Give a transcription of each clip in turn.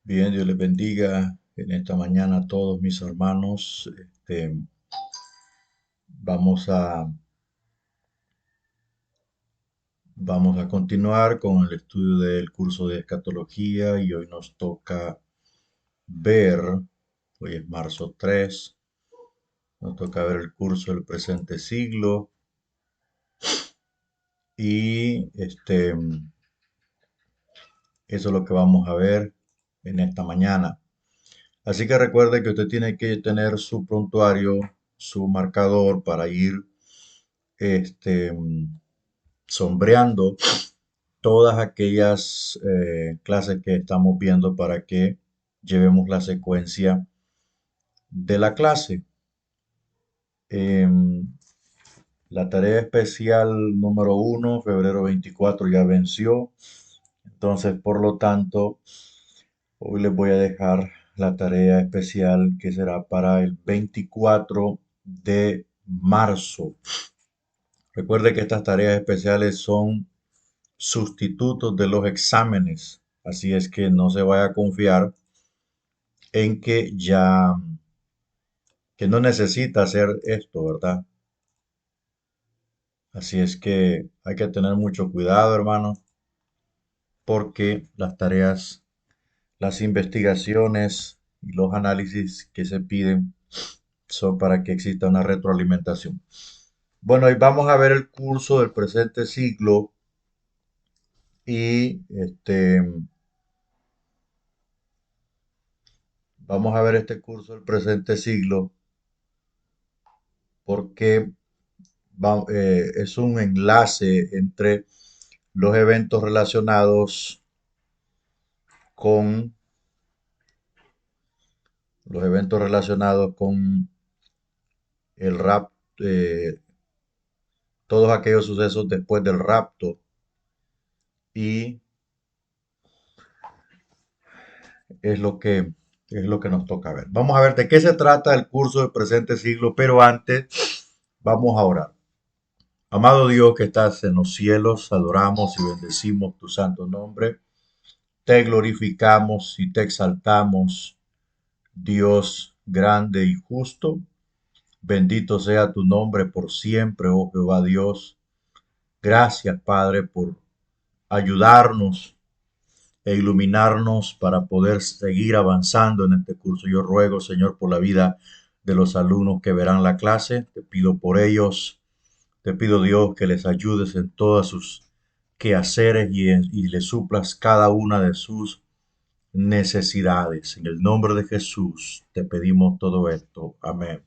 Bien, Dios les bendiga en esta mañana a todos mis hermanos. Vamos a, vamos a continuar con el estudio del curso de escatología y hoy nos toca ver, hoy es marzo 3, nos toca ver el curso del presente siglo y eso es lo que vamos a ver en esta mañana. Así que recuerde que usted tiene que tener su prontuario, su marcador para ir este, sombreando todas aquellas clases que estamos viendo para que llevemos la secuencia de la clase. Em, la tarea especial número 1, febrero 24, ya venció. Entonces, por lo tanto, hoy les voy a dejar la tarea especial que será para el 24 de marzo. Recuerde que estas tareas especiales son sustitutos de los exámenes. Así es que no se vaya a confiar en que no necesita hacer esto, ¿verdad? Así es que hay que tener mucho cuidado, hermano, porque las tareas, las investigaciones y los análisis que se piden son para que exista una retroalimentación. Bueno, hoy vamos a ver el curso del presente siglo y vamos a ver este curso del presente siglo porque es un enlace entre los eventos relacionados con el todos aquellos sucesos después del rapto y es lo que es lo que nos toca ver. Vamos a ver de qué se trata el curso del presente siglo, pero antes vamos a orar. Amado Dios que estás en los cielos, adoramos y bendecimos tu santo nombre. Te glorificamos y te exaltamos, Dios grande y justo. Bendito sea tu nombre por siempre, oh Jehová Dios. Gracias, Padre, por ayudarnos e iluminarnos para poder seguir avanzando en este curso. Yo ruego, Señor, por la vida de los alumnos que verán la clase. Te pido por ellos. Te pido, Dios, que les ayudes en todas sus quehaceres y les suplas cada una de sus necesidades. En el nombre de Jesús te pedimos todo esto. Amén.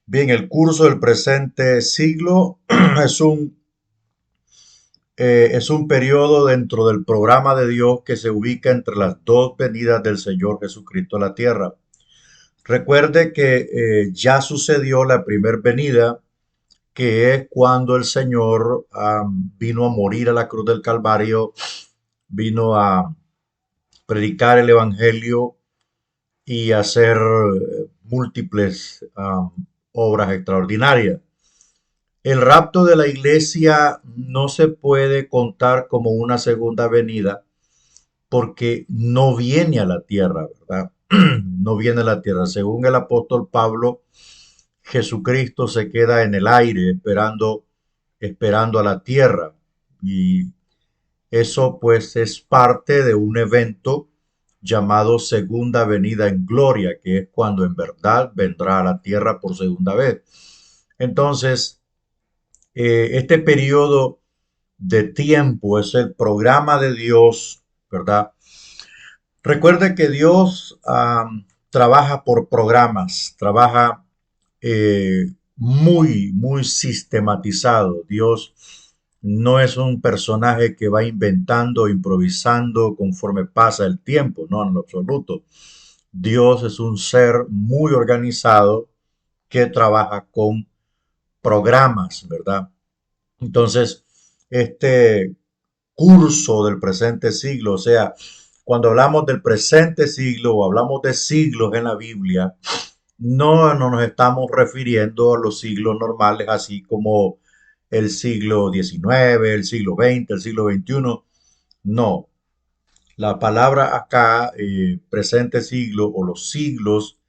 Bien, el curso del presente siglo es es un periodo dentro del programa de Dios que se ubica entre las dos venidas del Señor Jesucristo a la tierra. Recuerde que ya sucedió la primera venida, que es cuando el Señor vino a morir a la cruz del Calvario, vino a predicar el Evangelio y hacer múltiples obras extraordinarias. El rapto de la iglesia no se puede contar como una segunda venida porque no viene a la tierra, ¿verdad? No viene a la tierra. Según el apóstol Pablo, Jesucristo se queda en el aire esperando a la tierra. Y eso pues es parte de un evento llamado segunda venida en gloria, que es cuando en verdad vendrá a la tierra por segunda vez. Entonces, este periodo de tiempo es el programa de Dios, ¿verdad? Recuerde que Dios trabaja por programas, trabaja muy sistematizado. Dios no es un personaje que va inventando, improvisando conforme pasa el tiempo, no, en lo absoluto. Dios es un ser muy organizado que trabaja con programas, ¿verdad? Entonces, este curso del presente siglo, o sea, cuando hablamos del presente siglo o hablamos de siglos en la Biblia, no nos estamos refiriendo a los siglos normales, así como el siglo XIX, el siglo XX, el siglo XXI. No, La palabra acá, presente siglo o los siglos,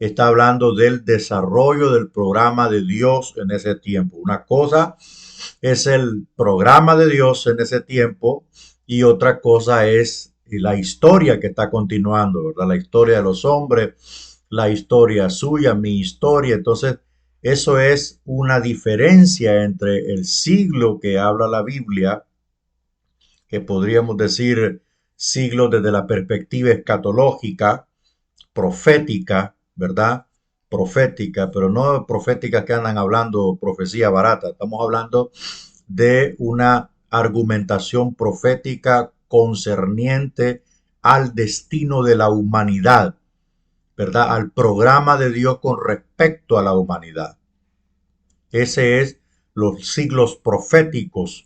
está hablando del desarrollo del programa de Dios en ese tiempo. Una cosa es el programa de Dios en ese tiempo y otra cosa es la historia que está continuando, ¿verdad? La historia de los hombres, la historia suya, mi historia. Entonces, eso es una diferencia entre el siglo que habla la Biblia, que podríamos decir siglo desde la perspectiva escatológica, profética, ¿verdad? Profética, pero no profética que andan hablando profecía barata. Estamos hablando de una argumentación profética concerniente al destino de la humanidad, ¿verdad? Al programa de Dios con respecto a la humanidad. Ese es los siglos proféticos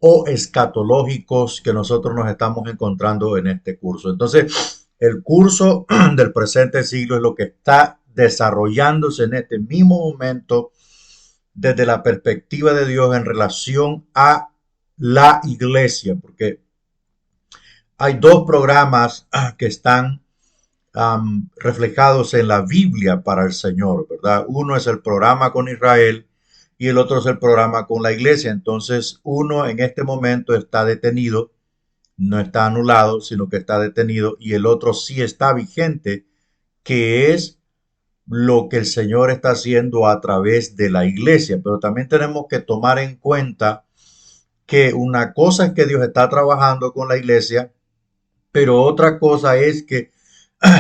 o escatológicos que nosotros nos estamos encontrando en este curso. Entonces, el curso del presente siglo es lo que está desarrollándose en este mismo momento desde la perspectiva de Dios en relación a la iglesia, porque hay dos programas que están reflejados en la Biblia para el Señor, ¿verdad? Uno es el programa con Israel y el otro es el programa con la iglesia. Entonces, uno en este momento está detenido, no está anulado, sino que está detenido, y el otro sí está vigente, que es lo que el Señor está haciendo a través de la iglesia. Pero también tenemos que tomar en cuenta que una cosa es que Dios está trabajando con la iglesia, pero otra cosa es que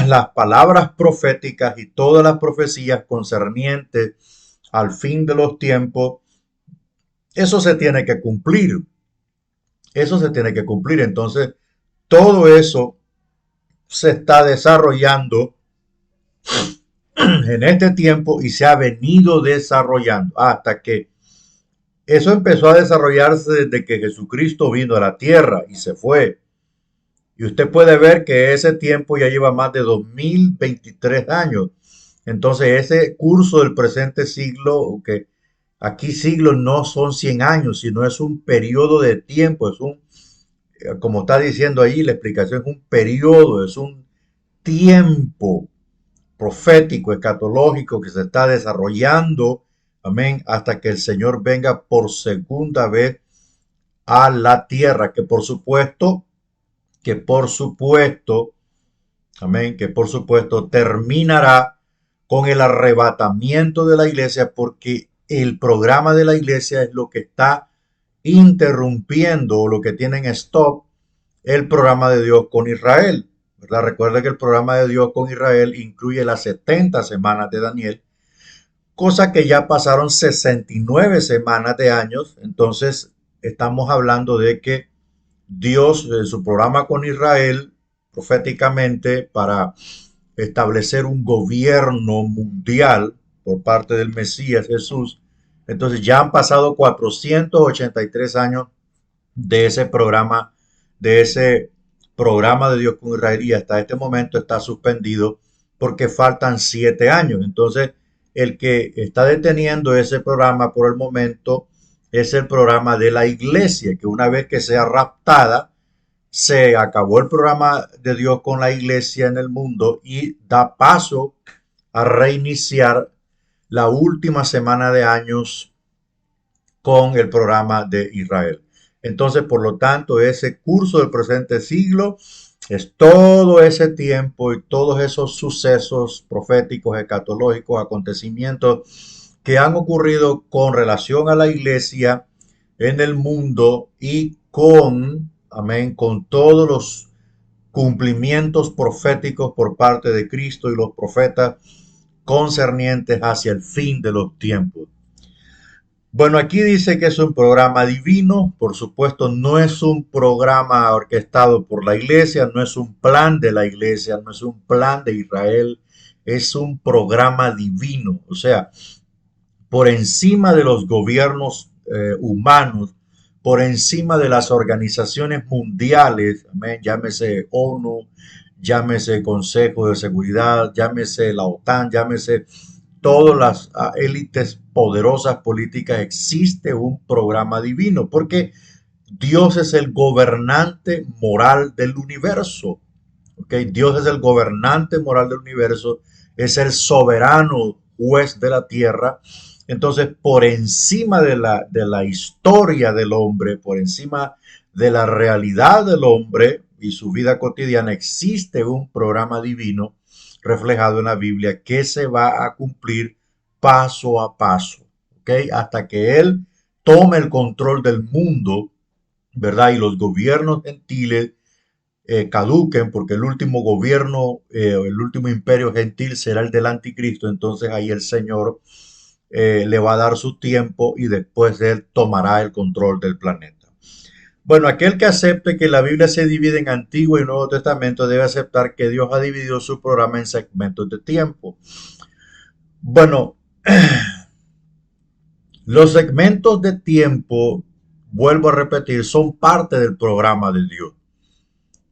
las palabras proféticas y todas las profecías concernientes al fin de los tiempos, eso se tiene que cumplir. Eso se tiene que cumplir. Entonces, todo eso se está desarrollando en este tiempo y se ha venido desarrollando hasta que eso empezó a desarrollarse desde que Jesucristo vino a la tierra y se fue. Y usted puede ver que ese tiempo ya lleva más de 2023 años. Entonces, ese curso del presente siglo, que aquí siglos no son 100 años, sino es un periodo de tiempo, es un, como está diciendo ahí, la explicación es un periodo, es un tiempo profético, escatológico que se está desarrollando, amén, hasta que el Señor venga por segunda vez a la tierra, que por supuesto, amén, que por supuesto terminará con el arrebatamiento de la iglesia, porque el programa de la iglesia es lo que está interrumpiendo o lo que tiene en stop el programa de Dios con Israel, ¿verdad? Recuerda que el programa de Dios con Israel incluye las 70 semanas de Daniel, cosa que ya pasaron 69 semanas de años. Entonces estamos hablando de que Dios en su programa con Israel proféticamente para establecer un gobierno mundial por parte del Mesías Jesús. Entonces ya han pasado 483 años de ese programa, de ese programa de Dios con Israel, y hasta este momento está suspendido porque faltan 7 años. Entonces, el que está deteniendo ese programa por el momento es el programa de la iglesia, que una vez que sea raptada, se acabó el programa de Dios con la iglesia en el mundo y da paso a reiniciar la última semana de años con el programa de Israel. Entonces, por lo tanto, ese curso del presente siglo es todo ese tiempo y todos esos sucesos proféticos, escatológicos, acontecimientos que han ocurrido con relación a la iglesia en el mundo y con, amén, con todos los cumplimientos proféticos por parte de Cristo y los profetas concernientes hacia el fin de los tiempos. Bueno, aquí dice que es un programa divino, por supuesto no es un programa orquestado por la iglesia, no es un plan de la iglesia, no es un plan de Israel, es un programa divino, o sea, por encima de los gobiernos humanos, por encima de las organizaciones mundiales, amén, llámese ONU, llámese Consejo de Seguridad, llámese la OTAN, llámese todas las élites poderosas políticas, existe un programa divino, porque Dios es el gobernante moral del universo. ¿Ok? Dios es el gobernante moral del universo, es el soberano juez de la tierra. Entonces, por encima de la historia del hombre, por encima de la realidad del hombre y su vida cotidiana, existe un programa divino reflejado en la Biblia que se va a cumplir paso a paso, ¿ok? Hasta que Él tome el control del mundo, ¿verdad? Y los gobiernos gentiles caduquen, porque el último gobierno, el último imperio gentil será el del anticristo. Entonces ahí el Señor le va a dar su tiempo y después de él tomará el control del planeta. Bueno, aquel que acepte que la Biblia se divide en Antiguo y Nuevo Testamento debe aceptar que Dios ha dividido su programa en segmentos de tiempo. Bueno, los segmentos de tiempo, vuelvo a repetir, son parte del programa de Dios.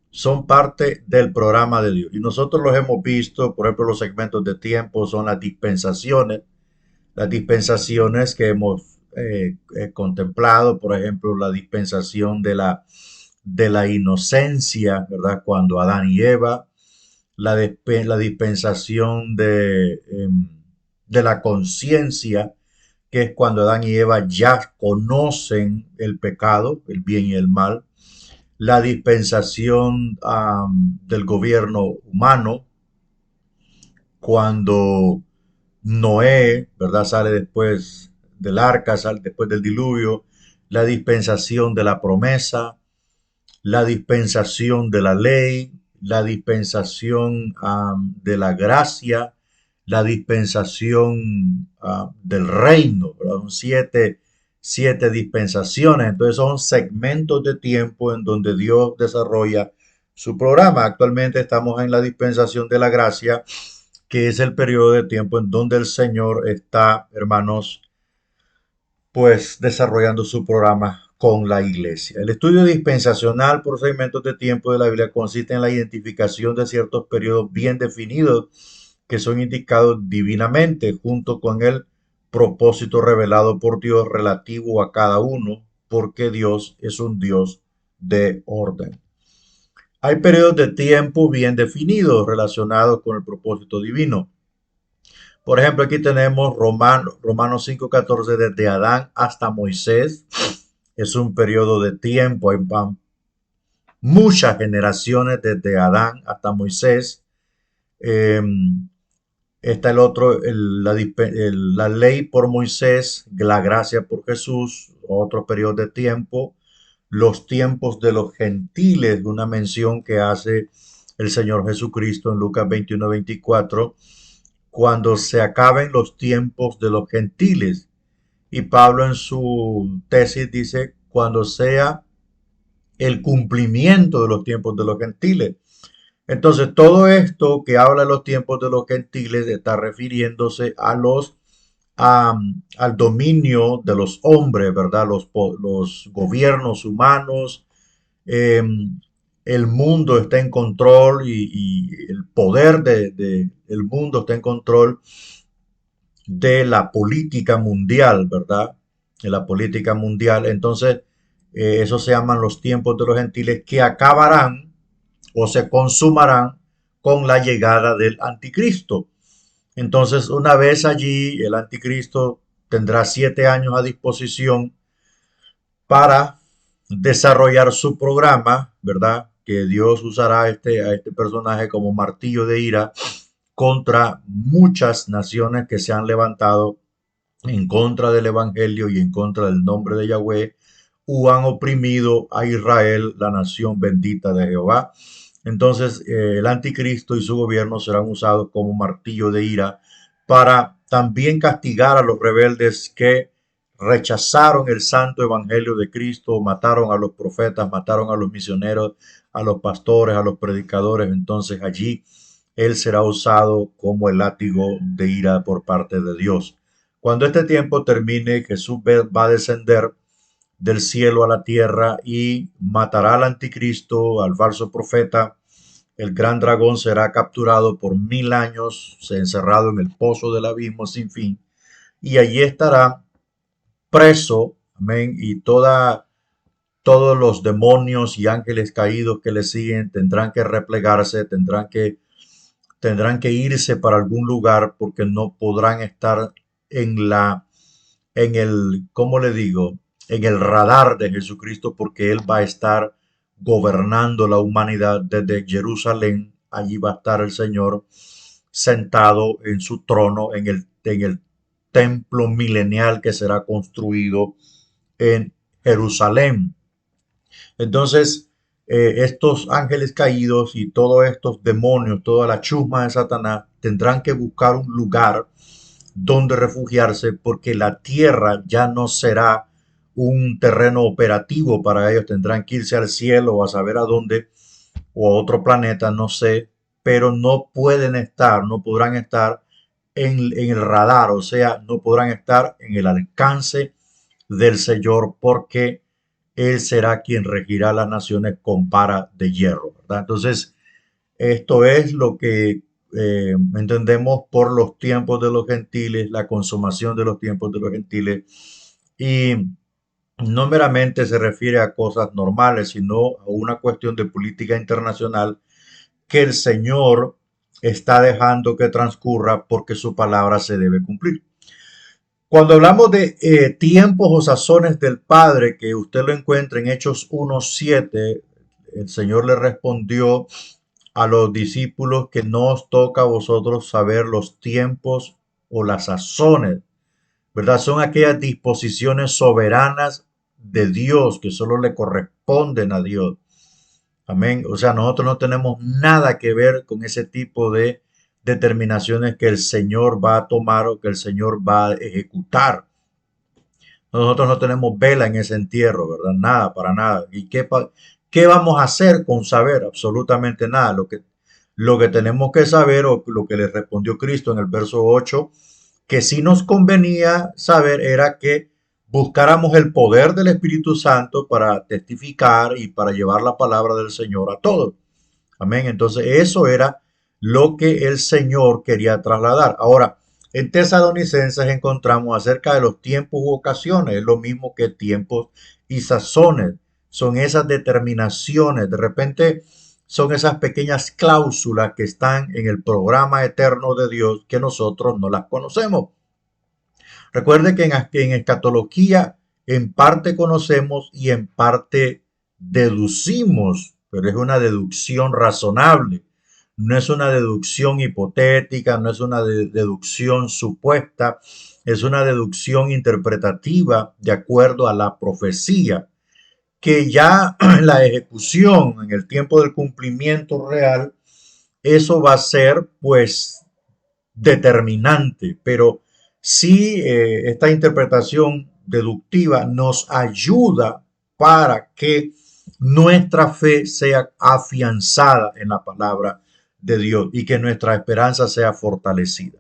Son parte del programa de Dios. Y nosotros los hemos visto, por ejemplo, los segmentos de tiempo son las dispensaciones que hemos contemplado, por ejemplo, la dispensación de la inocencia, ¿verdad? Cuando Adán y Eva, la dispensación de la conciencia, que es cuando Adán y Eva ya conocen el pecado, el bien y el mal, la dispensación del gobierno humano, cuando Noé, ¿verdad? Sale después del arca, sale después del diluvio, la dispensación de la promesa, la dispensación de la ley, la dispensación de la gracia, la dispensación del reino, ¿verdad? Son siete dispensaciones. Entonces son segmentos de tiempo en donde Dios desarrolla su programa. Actualmente estamos en la dispensación de la gracia, que es el periodo de tiempo en donde el Señor está, hermanos, pues desarrollando su programa con la iglesia. El estudio dispensacional por segmentos de tiempo de la Biblia consiste en la identificación de ciertos periodos bien definidos que son indicados divinamente, junto con el propósito revelado por Dios relativo a cada uno, porque Dios es un Dios de orden. Hay periodos de tiempo bien definidos relacionados con el propósito divino. Por ejemplo, aquí tenemos Romanos 5:14, desde Adán hasta Moisés. Es un periodo de tiempo, hay muchas generaciones desde Adán hasta Moisés. Eh, Está el otro, la ley por Moisés, la gracia por Jesús, otro periodo de tiempo. Los tiempos de los gentiles, una mención que hace el Señor Jesucristo en Lucas 21:24, cuando se acaben los tiempos de los gentiles. Y Pablo en su tesis dice, cuando sea el cumplimiento de los tiempos de los gentiles. Entonces, todo esto que habla de los tiempos de los gentiles está refiriéndose a al dominio de los hombres, ¿verdad? Los gobiernos humanos, eh, el mundo está en control y el poder el mundo está en control de la política mundial, ¿verdad? De la política mundial. Entonces, eso se llaman los tiempos de los gentiles que acabarán o se consumarán con la llegada del anticristo. Entonces, una vez allí, el anticristo tendrá 7 años a disposición para desarrollar su programa, ¿verdad? Que Dios usará a este personaje como martillo de ira contra muchas naciones que se han levantado en contra del Evangelio y en contra del nombre de Yahweh, o han oprimido a Israel, la nación bendita de Jehová. Entonces, el anticristo y su gobierno serán usados como martillo de ira para también castigar a los rebeldes que rechazaron el santo evangelio de Cristo, mataron a los profetas, mataron a los misioneros, a los pastores, a los predicadores. Entonces allí él será usado como el látigo de ira por parte de Dios. Cuando este tiempo termine, Jesús va a descender del cielo a la tierra y matará al anticristo, al falso profeta. El gran dragón será capturado por 1000 años, se encerrado en el pozo del abismo sin fin, y allí estará preso, amén, y todos los demonios y ángeles caídos que le siguen tendrán que replegarse, tendrán que irse para algún lugar porque no podrán estar en ¿cómo le digo? En el radar de Jesucristo, porque Él va a estar gobernando la humanidad desde Jerusalén. Allí va a estar el Señor sentado en su trono en el templo milenial que será construido en Jerusalén. Entonces, estos ángeles caídos y todos estos demonios, toda la chusma de Satanás, tendrán que buscar un lugar donde refugiarse porque la tierra ya no será un terreno operativo para ellos. Tendrán que irse al cielo o a saber a dónde o a otro planeta, no sé, pero no pueden estar, no podrán estar en el radar, o sea, no podrán estar en el alcance del Señor porque Él será quien regirá las naciones con vara de hierro, ¿verdad? Entonces, esto es lo que entendemos por los tiempos de los gentiles, la consumación de los tiempos de los gentiles, y no meramente se refiere a cosas normales, sino a una cuestión de política internacional que el Señor está dejando que transcurra porque su palabra se debe cumplir. Cuando hablamos de tiempos o sazones del Padre, que usted lo encuentra en Hechos 1:7, el Señor le respondió a los discípulos que no os toca a vosotros saber los tiempos o las sazones, ¿verdad? Son aquellas disposiciones soberanas de Dios que solo le corresponden a Dios. Amén. O sea, nosotros no tenemos nada que ver con ese tipo de determinaciones que el Señor va a tomar o que el Señor va a ejecutar. Nosotros no tenemos vela en ese entierro, ¿verdad? Nada, para nada. ¿Y qué vamos a hacer con saber? Absolutamente nada. Lo que tenemos que saber, o lo que le respondió Cristo en el verso 8, que sí nos convenía saber era que buscáramos el poder del Espíritu Santo para testificar y para llevar la palabra del Señor a todos. Amén. Entonces, eso era lo que el Señor quería trasladar. Ahora, en Tesalonicenses encontramos acerca de los tiempos u ocasiones, es lo mismo que tiempos y sazones. Son esas determinaciones, de repente son esas pequeñas cláusulas que están en el programa eterno de Dios que nosotros no las conocemos. Recuerde que en escatología en parte conocemos y en parte deducimos, pero es una deducción razonable. No es una deducción hipotética, no es una deducción supuesta, es una deducción interpretativa de acuerdo a la profecía, que ya en la ejecución, en el tiempo del cumplimiento real, eso va a ser pues determinante, pero sí esta interpretación deductiva nos ayuda para que nuestra fe sea afianzada en la palabra de Dios y que nuestra esperanza sea fortalecida.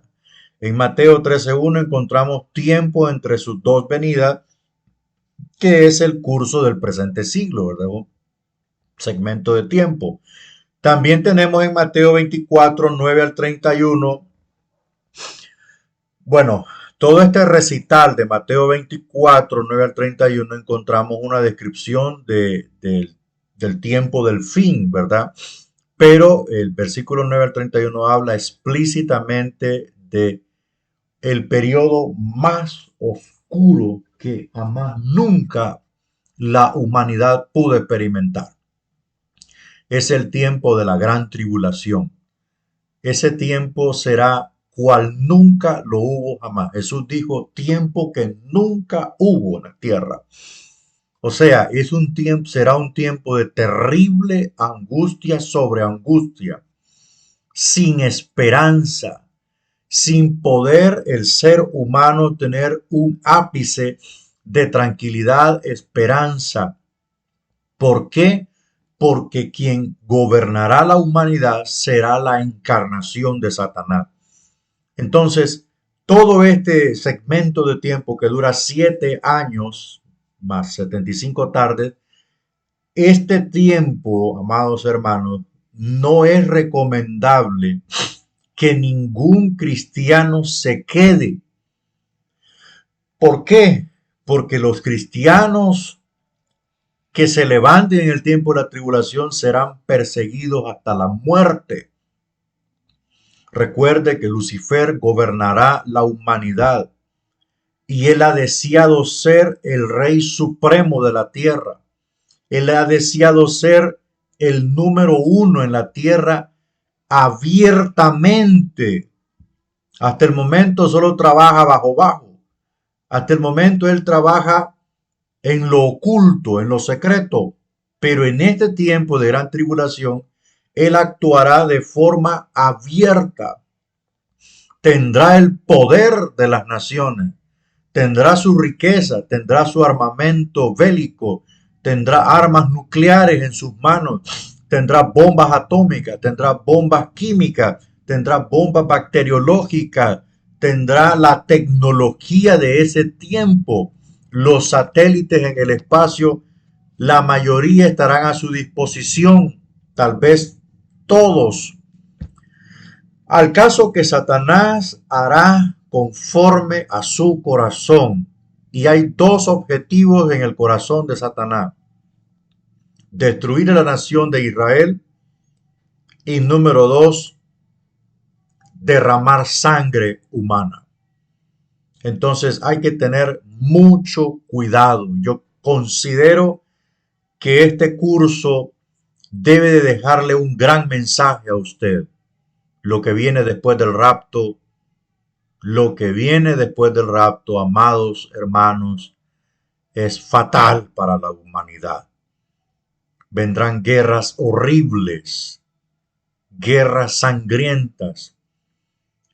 En Mateo 13:1 encontramos tiempo entre sus dos venidas, que es el curso del presente siglo, ¿verdad? Un segmento de tiempo. También tenemos en Mateo 24:9 al 31. Bueno, todo este recital de Mateo 24:9 al 31 encontramos una descripción del tiempo del fin, ¿verdad? Pero el versículo 9 al 31 habla explícitamente de el periodo más oscuro que jamás nunca la humanidad pudo experimentar. Es el tiempo de la gran tribulación. Ese tiempo será cual nunca lo hubo jamás. Jesús dijo tiempo que nunca hubo en la tierra. O sea, será un tiempo de terrible angustia sobre angustia, sin esperanza, sin poder el ser humano tener un ápice de tranquilidad, esperanza. ¿Por qué? Porque quien gobernará la humanidad será la encarnación de Satanás. Entonces, todo este segmento de tiempo que dura 7 años más 75 tardes, este tiempo, amados hermanos, no es recomendable que ningún cristiano se quede. ¿Por qué? Porque los cristianos que se levanten en el tiempo de la tribulación serán perseguidos hasta la muerte. Recuerde que Lucifer gobernará la humanidad y él ha deseado ser el rey supremo de la tierra. Él ha deseado ser el número uno en la tierra abiertamente. Hasta el momento solo trabaja bajo. Hasta el momento él trabaja en lo oculto, en lo secreto. Pero en este tiempo de gran tribulación, él actuará de forma abierta. Tendrá el poder de las naciones, tendrá su riqueza, tendrá su armamento bélico, tendrá armas nucleares en sus manos, tendrá bombas atómicas, tendrá bombas químicas, tendrá bombas bacteriológicas, tendrá la tecnología de ese tiempo. Los satélites en el espacio, la mayoría estarán a su disposición, tal vez todos. Al caso que Satanás hará conforme a su corazón. Y hay dos objetivos en el corazón de Satanás: destruir a la nación de Israel y número dos, derramar sangre humana. Entonces hay que tener mucho cuidado. Yo considero que este curso debe de dejarle un gran mensaje a usted. Lo que viene después del rapto, amados hermanos, es fatal para la humanidad. Vendrán guerras horribles, guerras sangrientas.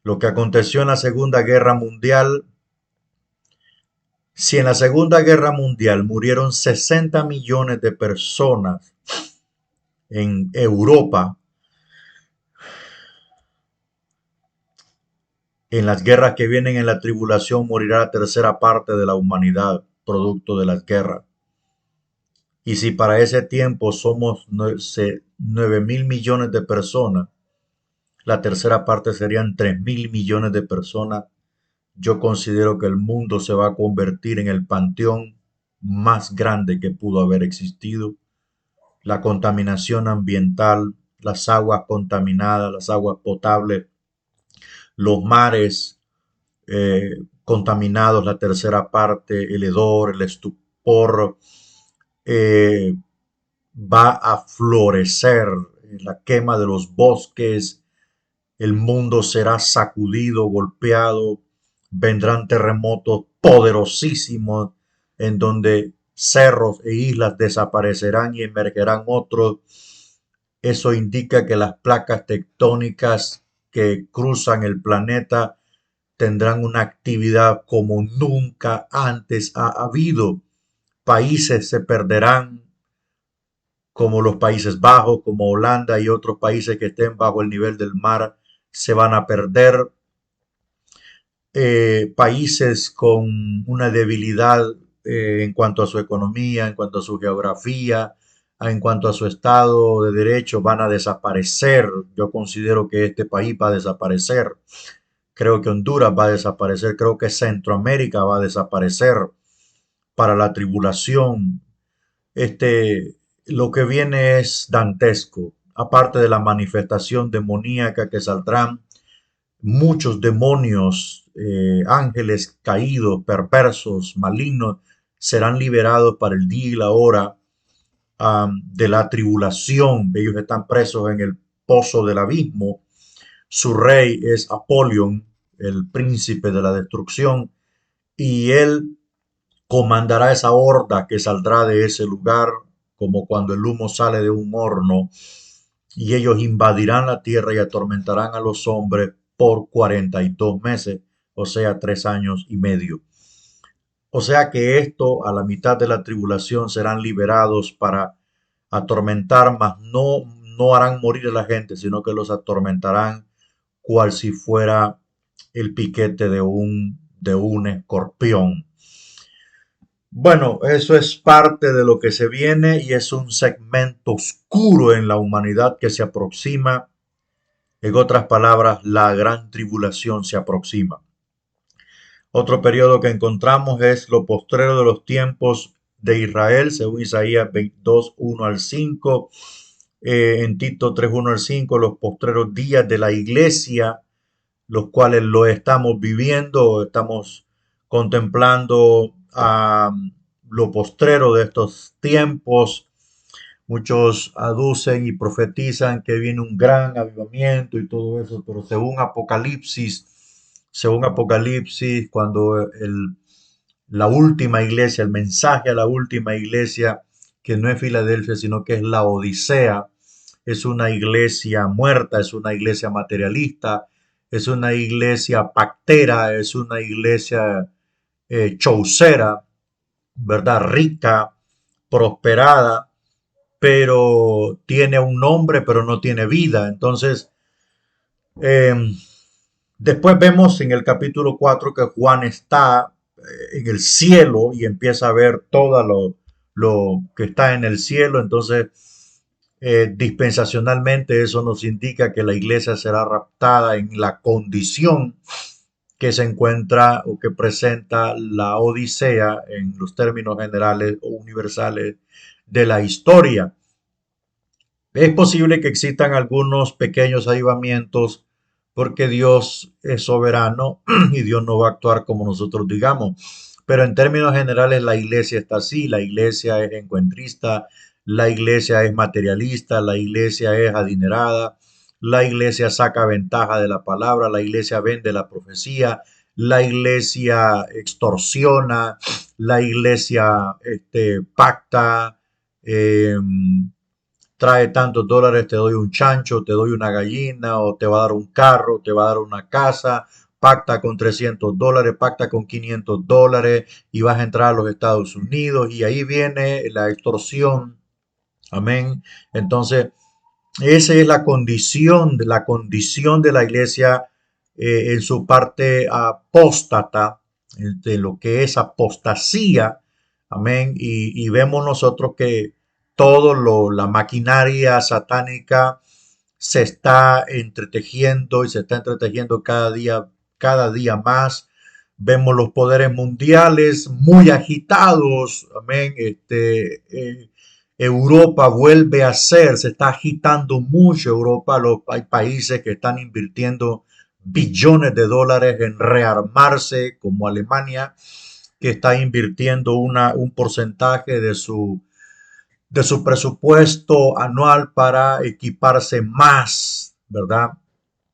Lo que aconteció en la Segunda Guerra Mundial, si en la Segunda Guerra Mundial murieron 60 millones de personas en Europa, en las guerras que vienen en la tribulación morirá la tercera parte de la humanidad, producto de las guerras. Y si para ese tiempo somos 9.000 millones de personas, la tercera parte serían 3.000 millones de personas. Yo considero que el mundo se va a convertir en el panteón más grande que pudo haber existido. La contaminación ambiental, las aguas contaminadas, las aguas potables, los mares contaminados, la tercera parte, el hedor, el estupor, va a florecer, la quema de los bosques, el mundo será sacudido, golpeado, vendrán terremotos poderosísimos en donde cerros e islas desaparecerán y emergerán otros. Eso indica que las placas tectónicas que cruzan el planeta tendrán una actividad como nunca antes ha habido. Países se perderán, como los Países Bajos, como Holanda y otros países que estén bajo el nivel del mar se van a perder. Países con una debilidad en cuanto a su economía, en cuanto a su geografía, en cuanto a su estado de derecho, van a desaparecer. Yo considero que este país va a desaparecer. Creo que Honduras va a desaparecer. Creo que Centroamérica va a desaparecer para la tribulación. Lo que viene es dantesco. Aparte de la manifestación demoníaca que saldrán, muchos demonios, ángeles caídos, perversos, malignos, serán liberados para el día y la hora de la tribulación. Ellos están presos en el pozo del abismo. Su rey es Apolión, el príncipe de la destrucción, y él comandará esa horda que saldrá de ese lugar, como cuando el humo sale de un horno, y ellos invadirán la tierra y atormentarán a los hombres por 42 meses, o sea, 3 años y medio. O sea que esto, a la mitad de la tribulación, serán liberados para atormentar, mas no harán morir a la gente, sino que los atormentarán cual si fuera el piquete de un escorpión. Bueno, eso es parte de lo que se viene y es un segmento oscuro en la humanidad que se aproxima. En otras palabras, la gran tribulación se aproxima. Otro periodo que encontramos es lo postrero de los tiempos, de Israel, según Isaías 22, 1 al 5, en Tito 3, 1 al 5, los postreros días de la iglesia, los cuales lo estamos viviendo, estamos contemplando lo postrero de estos tiempos. Muchos aducen y profetizan que viene un gran avivamiento y todo eso, pero según Apocalipsis, cuando la última iglesia, el mensaje a la última iglesia, que no es Filadelfia, sino que es la Odisea, es una iglesia muerta, es una iglesia materialista, es una iglesia pactera, es una iglesia chaucera, ¿verdad? Rica, prosperada, pero tiene un nombre, pero no tiene vida. Entonces, eh, después vemos en el capítulo 4 que Juan está en el cielo y empieza a ver todo lo que está en el cielo. Entonces, dispensacionalmente eso nos indica que la iglesia será raptada en la condición que se encuentra o que presenta la Odisea en los términos generales o universales de la historia. Es posible que existan algunos pequeños avivamientos porque Dios es soberano y Dios no va a actuar como nosotros digamos. Pero en términos generales la iglesia está así, la iglesia es encuentrista, la iglesia es materialista, la iglesia es adinerada, la iglesia saca ventaja de la palabra, la iglesia vende la profecía, la iglesia extorsiona, la iglesia pacta, eh, trae tantos dólares, te doy un chancho, te doy una gallina, o te va a dar un carro, te va a dar una casa, pacta con $300, pacta con $500 y vas a entrar a los Estados Unidos y ahí viene la extorsión. Amén. Entonces, esa es la condición de la iglesia en su parte apóstata, de lo que es apostasía. Amén. Y vemos nosotros que la maquinaria satánica se está entretejiendo y se está entretejiendo cada día más. Vemos los poderes mundiales muy agitados. Amén. Europa vuelve a ser, se está agitando mucho Europa. Hay países que están invirtiendo billones de dólares en rearmarse, como Alemania, que está invirtiendo un porcentaje de su presupuesto anual para equiparse más, ¿verdad?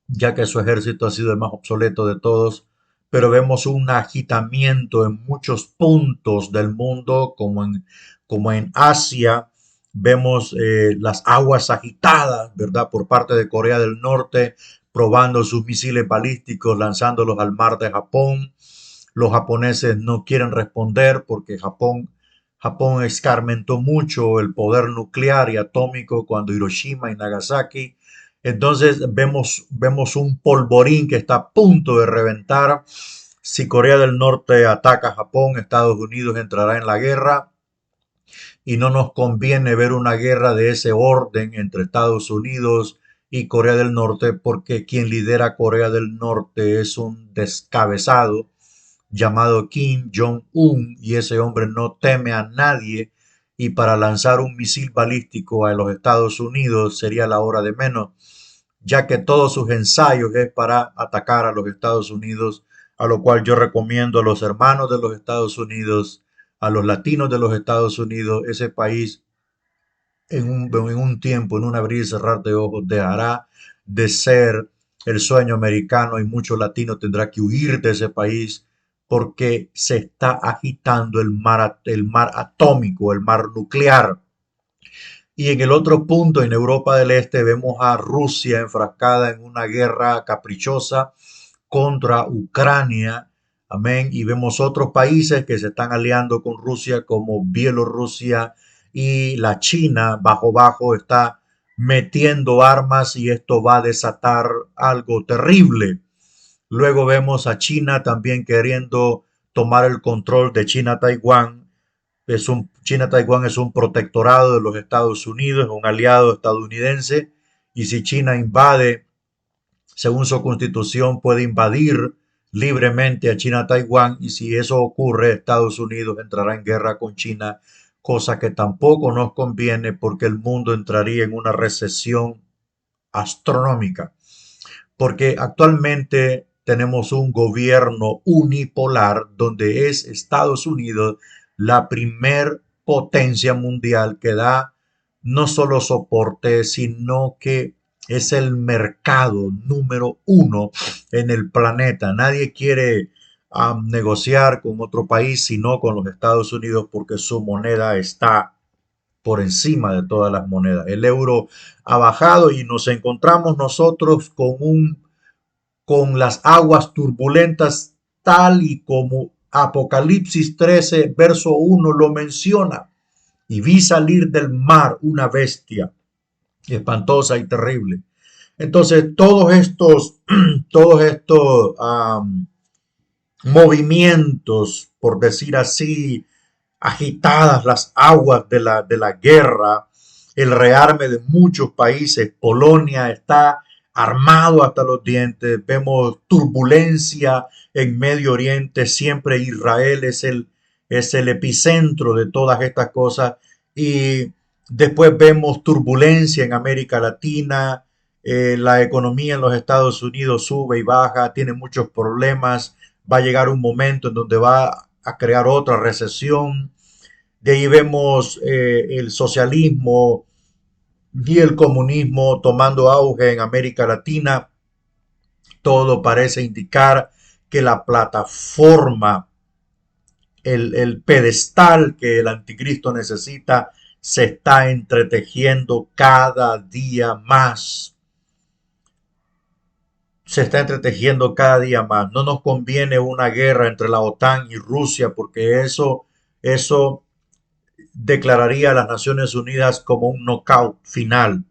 Ya que su ejército ha sido el más obsoleto de todos. Pero vemos un agitamiento en muchos puntos del mundo, como en Asia. Vemos las aguas agitadas, ¿verdad? Por parte de Corea del Norte, probando sus misiles balísticos, lanzándolos al mar de Japón. Los japoneses no quieren responder porque Japón escarmentó mucho el poder nuclear y atómico cuando Hiroshima y Nagasaki. Entonces vemos un polvorín que está a punto de reventar. Si Corea del Norte ataca a Japón, Estados Unidos entrará en la guerra y no nos conviene ver una guerra de ese orden entre Estados Unidos y Corea del Norte porque quien lidera Corea del Norte es un descabezado llamado Kim Jong-un y ese hombre no teme a nadie y para lanzar un misil balístico a los Estados Unidos sería la hora de menos, ya que todos sus ensayos es para atacar a los Estados Unidos, a lo cual yo recomiendo a los hermanos de los Estados Unidos, a los latinos de los Estados Unidos, ese país en un tiempo, en un abrir y cerrar de ojos, dejará de ser el sueño americano y muchos latinos tendrán que huir de ese país porque se está agitando el mar atómico, el mar nuclear. Y en el otro punto, en Europa del Este, vemos a Rusia enfrascada en una guerra caprichosa contra Ucrania. Amén. Y vemos otros países que se están aliando con Rusia, como Bielorrusia y la China, bajo está metiendo armas y esto va a desatar algo terrible. Luego vemos a China también queriendo tomar el control de China-Taiwán. China-Taiwán es un protectorado de los Estados Unidos, un aliado estadounidense, y si China invade, según su constitución, puede invadir libremente a China-Taiwán, y si eso ocurre, Estados Unidos entrará en guerra con China, cosa que tampoco nos conviene porque el mundo entraría en una recesión astronómica, porque actualmente tenemos un gobierno unipolar donde es Estados Unidos la primer potencia mundial que da no solo soporte, sino que es el mercado número uno en el planeta. Nadie quiere negociar con otro país sino con los Estados Unidos porque su moneda está por encima de todas las monedas. El euro ha bajado y nos encontramos nosotros con las aguas turbulentas tal y como Apocalipsis 13, verso 1 lo menciona. Y vi salir del mar una bestia espantosa y terrible. Entonces, todos estos movimientos, por decir así, agitadas las aguas de la guerra, el rearme de muchos países. Polonia está armado hasta los dientes. Vemos turbulencia en Medio Oriente. Siempre Israel es el epicentro de todas estas cosas. Y después vemos turbulencia en América Latina. La economía en los Estados Unidos sube y baja, tiene muchos problemas. Va a llegar un momento en donde va a crear otra recesión. De ahí vemos el socialismo y el comunismo tomando auge en América Latina. Todo parece indicar que la plataforma, el pedestal que el anticristo necesita, se está entretejiendo cada día más. Se está entretejiendo cada día más. No nos conviene una guerra entre la OTAN y Rusia porque eso declararía a las Naciones Unidas como un knockout final,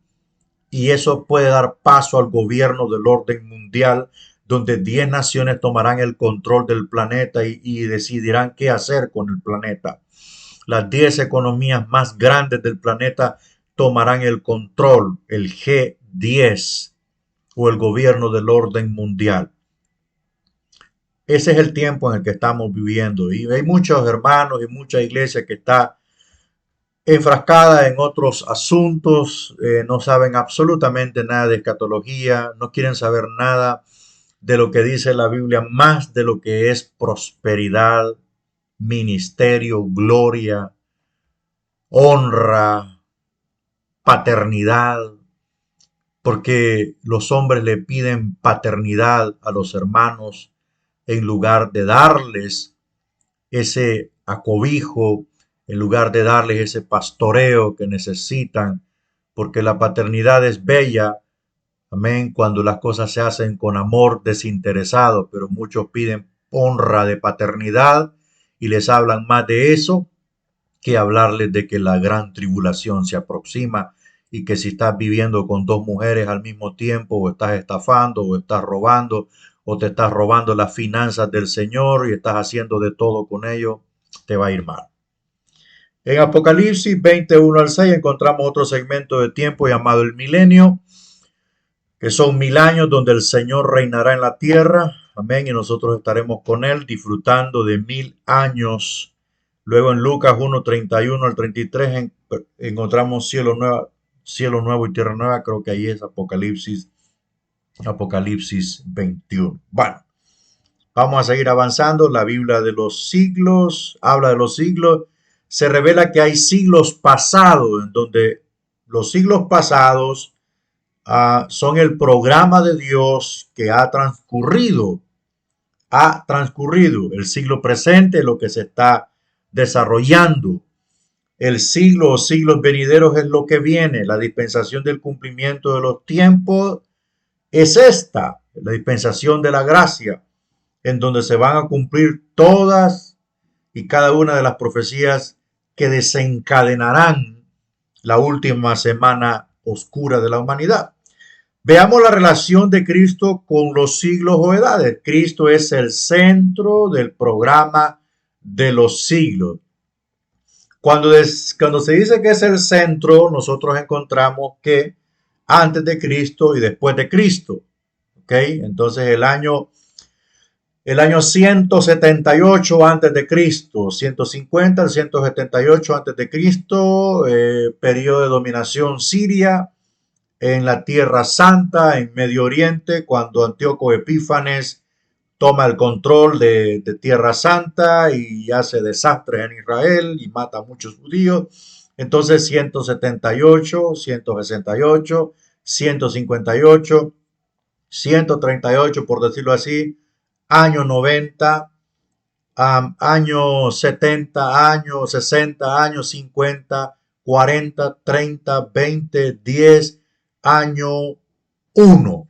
y eso puede dar paso al gobierno del orden mundial, donde 10 naciones tomarán el control del planeta y decidirán qué hacer con el planeta. Las 10 economías más grandes del planeta tomarán el control, el G10 o el gobierno del orden mundial. Ese es el tiempo en el que estamos viviendo, y hay muchos hermanos y mucha iglesia que está enfrascada en otros asuntos, no saben absolutamente nada de escatología, no quieren saber nada de lo que dice la Biblia, más de lo que es prosperidad, ministerio, gloria, honra, paternidad, porque los hombres le piden paternidad a los hermanos en lugar de darles ese acobijo, en lugar de darles ese pastoreo que necesitan, porque la paternidad es bella, amén, cuando las cosas se hacen con amor desinteresado, pero muchos piden honra de paternidad y les hablan más de eso que hablarles de que la gran tribulación se aproxima y que si estás viviendo con dos mujeres al mismo tiempo, o estás estafando, o estás robando, o te estás robando las finanzas del Señor y estás haciendo de todo con ello, te va a ir mal. En Apocalipsis 21 al 6 encontramos otro segmento de tiempo llamado el milenio, que son 1000 años donde el Señor reinará en la tierra. Amén. Y nosotros estaremos con Él disfrutando de 1000 años. Luego en Lucas 1:31 al 33 encontramos cielo nuevo y tierra nueva. Creo que ahí es Apocalipsis 21. Bueno, vamos a seguir avanzando. La Biblia de los siglos habla de los siglos. Se revela que hay siglos pasados, en donde los siglos pasados son el programa de Dios que ha transcurrido. Ha transcurrido el siglo presente, lo que se está desarrollando. El siglo o siglos venideros es lo que viene. La dispensación del cumplimiento de los tiempos es esta, la dispensación de la gracia, en donde se van a cumplir todas y cada una de las profecías que desencadenarán la última semana oscura de la humanidad. Veamos la relación de Cristo con los siglos o edades. Cristo es el centro del programa de los siglos. Cuando se dice que es el centro, nosotros encontramos que antes de Cristo y después de Cristo. ¿Ok? Entonces el año 178 antes de Cristo, 150 al 178 antes de Cristo, periodo de dominación siria en la Tierra Santa, en Medio Oriente, cuando Antíoco Epífanes toma el control de Tierra Santa y hace desastres en Israel y mata a muchos judíos. Entonces 178, 168, 158, 138, por decirlo así, año 90, año 70, año 60, año 50, 40, 30, 20, 10, año 1.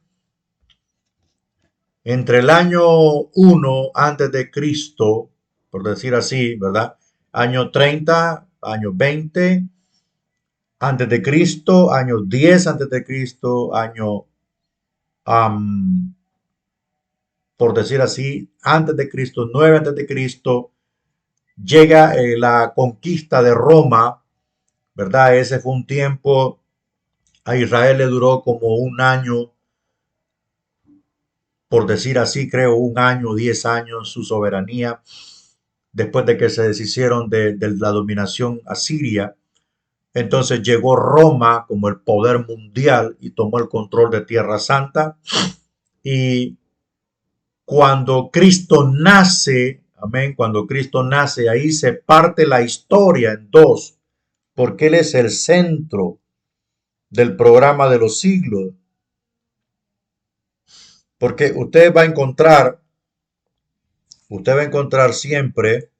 Entre el año 1 antes de Cristo, por decir así, ¿verdad? Año 30, año 20 antes de Cristo, año 10 antes de Cristo, año, por decir así, antes de Cristo, 9 antes de Cristo, llega la conquista de Roma, ¿verdad? Ese fue un tiempo, a Israel le duró como un año, por decir así, creo, un año, 10 años su soberanía, después de que se deshicieron de la dominación asiria. Entonces llegó Roma como el poder mundial y tomó el control de Tierra Santa. Y cuando Cristo nace, amén, cuando Cristo nace, ahí se parte la historia en dos, porque Él es el centro del programa de los siglos. Porque usted va a encontrar siempre,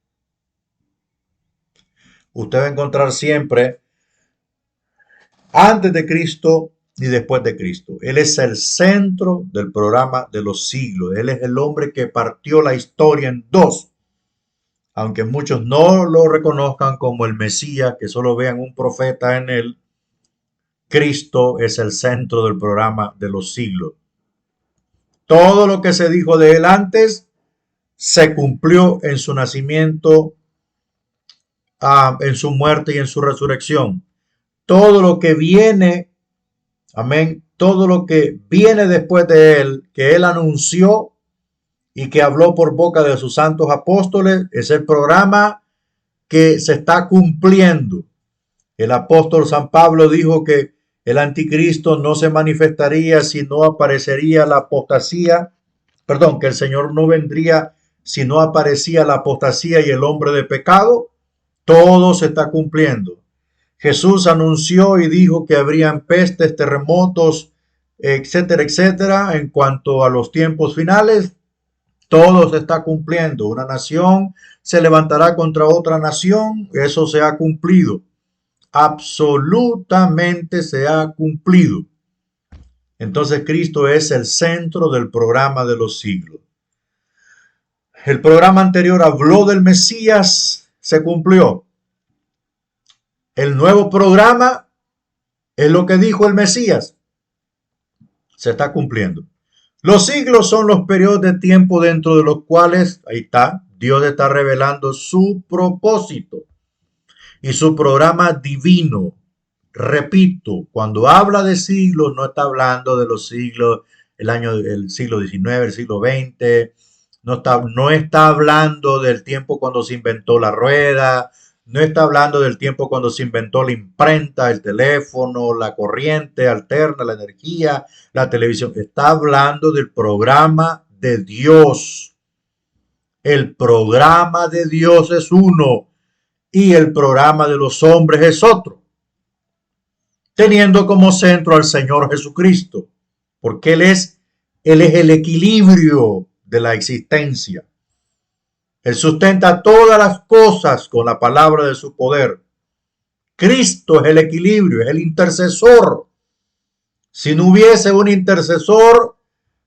antes de Cristo y después de Cristo. Él es el centro del programa de los siglos. Él es el hombre que partió la historia en dos. Aunque muchos no lo reconozcan como el Mesías, que solo vean un profeta en él, Cristo es el centro del programa de los siglos. Todo lo que se dijo de él antes se cumplió en su nacimiento, en su muerte y en su resurrección. Todo lo que viene, amén, todo lo que viene después de él, que él anunció y que habló por boca de sus santos apóstoles, es el programa que se está cumpliendo. El apóstol San Pablo dijo que el anticristo no se manifestaría si no aparecería la apostasía, perdón, que el Señor no vendría si no aparecía la apostasía y el hombre de pecado. Todo se está cumpliendo. Jesús anunció y dijo que habrían pestes, terremotos, etcétera, etcétera. En cuanto a los tiempos finales, todo se está cumpliendo. Una nación se levantará contra otra nación. Eso se ha cumplido. Absolutamente se ha cumplido. Entonces Cristo es el centro del programa de los siglos. El programa anterior habló del Mesías, se cumplió. El nuevo programa es lo que dijo el Mesías, se está cumpliendo. Los siglos son los periodos de tiempo dentro de los cuales, ahí está, Dios está revelando su propósito y su programa divino. Repito, cuando habla de siglos, no está hablando de los siglos, el siglo XIX, el siglo XX, no está hablando del tiempo cuando se inventó la rueda, no está hablando del tiempo cuando se inventó la imprenta, el teléfono, la corriente alterna, la energía, la televisión. Está hablando del programa de Dios. El programa de Dios es uno y el programa de los hombres es otro, teniendo como centro al Señor Jesucristo, porque Él es el equilibrio de la existencia. Él sustenta todas las cosas con la palabra de su poder. Cristo es el equilibrio, es el intercesor. Si no hubiese un intercesor,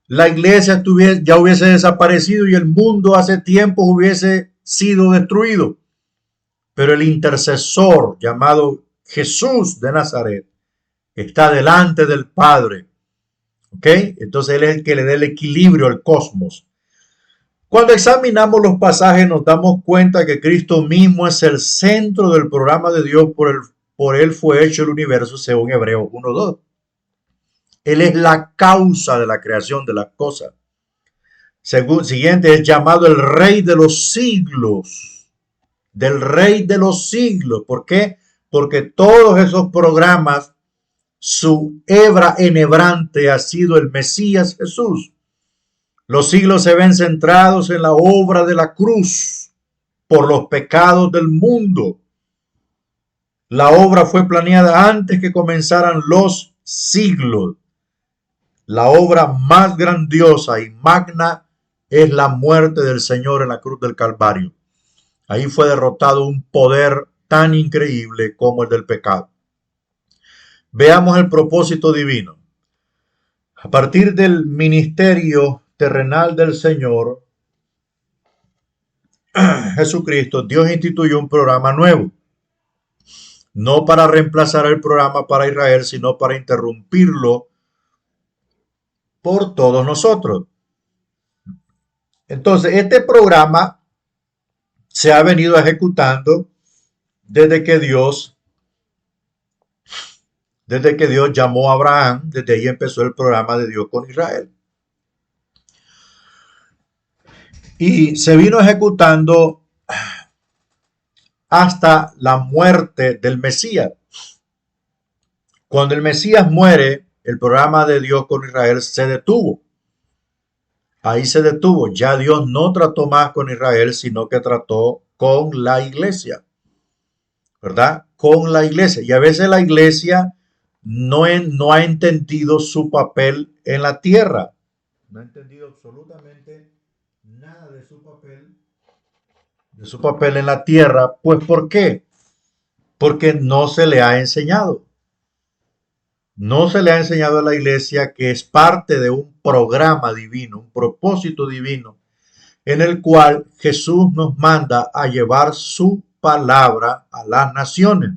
la iglesia ya hubiese desaparecido y el mundo hace tiempo hubiese sido destruido. Pero el intercesor llamado Jesús de Nazaret está delante del Padre. ¿Ok? Entonces Él es el que le da el equilibrio al cosmos. Cuando examinamos los pasajes nos damos cuenta que Cristo mismo es el centro del programa de Dios, por él fue hecho el universo según Hebreos 1:2. Él es la causa de la creación de las cosas. Siguiente, es llamado el Rey de los siglos. Del Rey de los siglos. ¿Por qué? Porque todos esos programas, su hebra enhebrante ha sido el Mesías Jesús. Los siglos se ven centrados en la obra de la cruz por los pecados del mundo. La obra fue planeada antes que comenzaran los siglos. La obra más grandiosa y magna es la muerte del Señor en la cruz del Calvario. Ahí fue derrotado un poder tan increíble como el del pecado. Veamos el propósito divino. A partir del ministerio terrenal del Señor Jesucristo, Dios instituyó un programa nuevo. No para reemplazar el programa para Israel, sino para interrumpirlo por todos nosotros. Entonces, este programa se ha venido ejecutando desde que Dios llamó a Abraham. Desde ahí empezó el programa de Dios con Israel. Y se vino ejecutando hasta la muerte del Mesías. Cuando el Mesías muere, el programa de Dios con Israel se detuvo. Ahí se detuvo. Ya Dios no trató más con Israel, sino que trató con la iglesia. ¿Verdad? Con la iglesia. Y a veces la iglesia no ha entendido su papel en la tierra. No ha entendido absolutamente nada de su papel en la tierra. Pues ¿por qué? Porque no se le ha enseñado. No se le ha enseñado a la iglesia que es parte de un programa divino, un propósito divino, en el cual Jesús nos manda a llevar su palabra a las naciones.